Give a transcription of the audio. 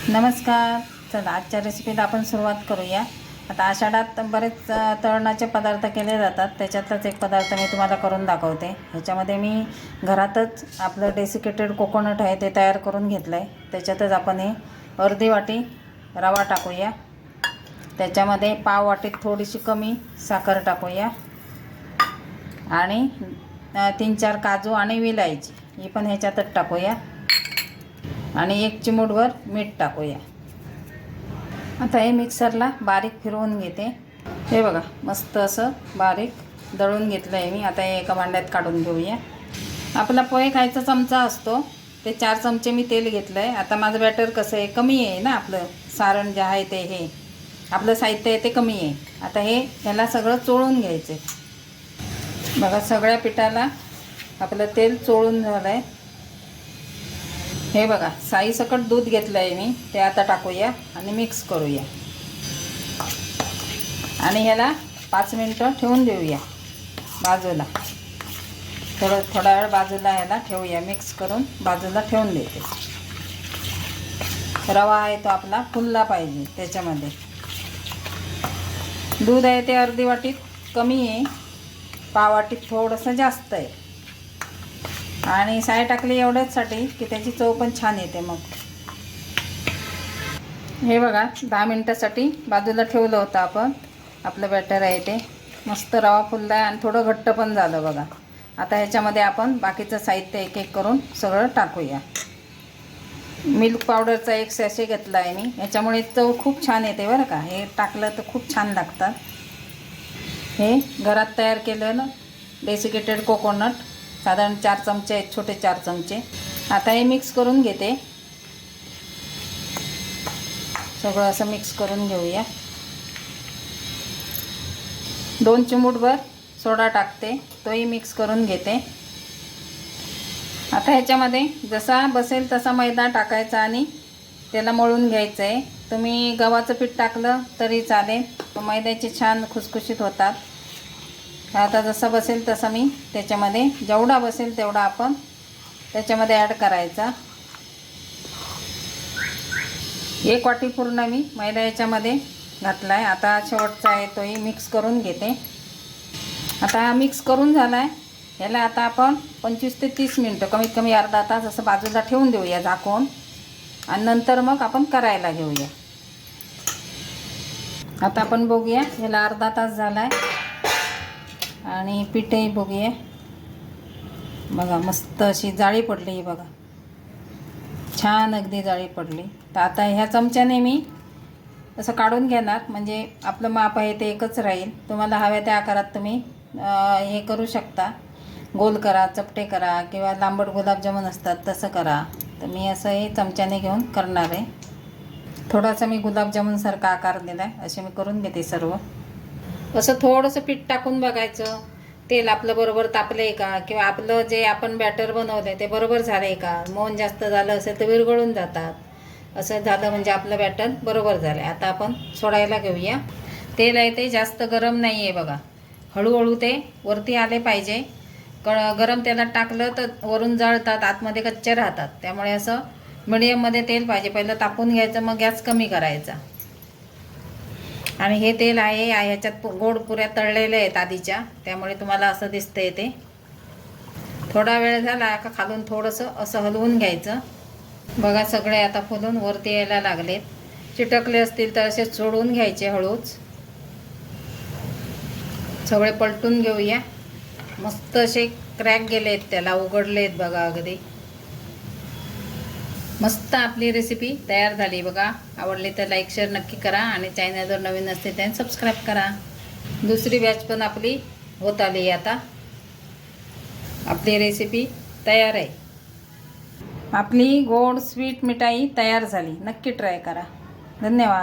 नमस्कार. चला आजच्या रेसिपीला आपण सुरुवात करूया. आता आषाढात बरेच तळणाचे पदार्थ केले जातात. त्याच्यातच एक पदार्थ मी तुम्हाला करून दाखवते. ह्याच्यामध्ये मी घरातच आपलं डेसिकेटेड कोकोनट आहे ते तयार करून घेतलं आहे. त्याच्यातच आपण हे अर्धी वाटी रवा टाकूया. त्याच्यामध्ये पाव वाटीत थोडीशी कमी साखर टाकूया आणि 3-4 काजू आणि विलायची ही पण ह्याच्यातच टाकूया आणि 1 चिमूटभर मीठ टाकूया. आता हे मिक्सरला बारीक फिरवून घेते. हे बघा मस्त असं बारीक दळून घेतलं आहे मी. आता हे एका भांड्यात काढून घेऊया. आपला पोहे खायचा चमचा असतो ते 4 चमचे मी तेल घेतलं आहे. आता माझं बॅटर कसं आहे, कमी आहे ना, आपलं सारण जे आहे ते हे आपलं साहित्य आहे ते कमी आहे. आता ह्याला सगळं चोळून घ्यायचं आहे. बघा सगळ्या पिठाला आपलं तेल चोळून झालं आहे. हे बघा साईसकट दूध घेतलं आहे मी, ते आता टाकूया आणि मिक्स करूया आणि ह्याला 5 मिनटं ठेवून देऊया बाजूला. थोडा वेळ बाजूला ह्याला ठेवूया. मिक्स करून बाजूला ठेवून देते. रवा आहे तो आपला फुलला पाहिजे. त्याच्यामध्ये दूध आहे ते अर्धी वाटीत कमी आहे, पाव वाटीत थोडंसं जास्त आहे आणि साय टाकली एवढ्याचसाठी की त्याची चव पण छान येते. मग हे बघा 10 मिनटासाठी बाजूला ठेवलं होतं आपण. आपलं बॅटर आहे ते मस्त रवा फुलला आहे आणि थोडं घट्ट पण झालं बघा. आता ह्याच्यामध्ये आपण बाकीचं साहित्य एक एक करून सगळं टाकूया. मिल्क पावडरचा 1 सॅशे घेतला आहे मी. याच्यामुळे चव खूप छान येते बरं का. हे टाकलं तर खूप छान लागतात. हे घरात तयार केलेलं डेसिकेटेड कोकोनट साधारण 4 चमचे आहेत, छोटे 4 चमचे. आता हे मिक्स करून घेते. सगळं असं मिक्स करून घेऊया. 2 चिमूटभर सोडा टाकते, तोही मिक्स करून घेते. आता ह्याच्यामध्ये जसा बसेल तसा मैदा टाकायचा आणि त्याला मळून घ्यायचं आहे. तुम्ही गव्हाचं पीठ टाकलं तरी चालेल, मैद्याचे छान खुसखुशीत होतात. आता जसं बसेल तसं मी त्याच्यामध्ये जेवढा बसेल तेवढा आपण त्याच्यामध्ये ॲड करायचा. 1 वाटी पूर्ण मी मैदा याच्यामध्ये घातला आहे. आता शेवटचा आहे तोही मिक्स करून घेते. आता हा मिक्स करून झाला आहे. ह्याला आता आपण 25 ते 30 मिनटं कमीत कमी अर्धा तास असं बाजूला ठेवून देऊया झाकून आणि नंतर मग आपण करायला घेऊया. आता आपण बघूया. ह्याला अर्धा तास झाला आहे आणि पीठही बघूया. बघा मस्त अशी जाळी पडली ही बघा, छान अगदी जाळी पडली. तर आता ह्या चमच्याने मी असं काढून घेणार, म्हणजे आपलं माप आहे ते एकच राहील. तुम्हाला हव्या त्या आकारात तुम्ही हे करू शकता. गोल करा, चपटे करा किंवा लांबट गुलाबजामुन असतात तसं करा. तर मी असं हे चमच्याने घेऊन करणार आहे. थोडासा मी गुलाबजामुनसारखा आकार दिला आहे. असे मी करून घेते सर्व. असं थोडंसं पीठ टाकून बघायचं तेल आपलं बरोबर तापलं आहे का, किंवा आपलं जे आपण बॅटर बनवलं आहे ते बरोबर झालं आहे का. मौन जास्त झालं असेल तर विरघळून जातात. असं झालं म्हणजे आपलं बॅटर बरोबर झालं आहे. आता आपण सोडायला घेऊया. तेल आहे ते जास्त गरम नाही आहे बघा, हळूहळू ते वरती आले पाहिजे. गरम तेलात टाकलं तर वरून जळतात, आतमध्ये कच्चे राहतात. त्यामुळे असं मिडियममध्ये तेल पाहिजे. पहिलं तापून घ्यायचं, मग गॅस कमी करायचा. आणि हे तेल आहे ह्याच्यात गोड पुऱ्या तळलेल्या आहेत आधीच्या, त्यामुळे तुम्हाला असं दिसतंय. ते थोडा वेळ झाला का खालून थोडंसं असं हलवून घ्यायचं. बघा सगळे आता फुलून वरती यायला लागलेत. चिटकले असतील तर असे सोडून घ्यायचे हळूच. सगळे पलटून घेऊया. मस्त असे क्रॅक गेले आहेत, त्याला उघडले आहेत बघा अगदी. मस्त आपली रेसिपी तयार झाली बघा. आवडली तर लाईक शेअर नक्की करा आणि चॅनल जर नवीन असते त्याने सबस्क्राईब करा. दुसरी बॅच पण आपली होत आली. आता आपली रेसिपी तयार आहे. आपली गोड स्वीट मिठाई तयार झाली. नक्की ट्राय करा. धन्यवाद.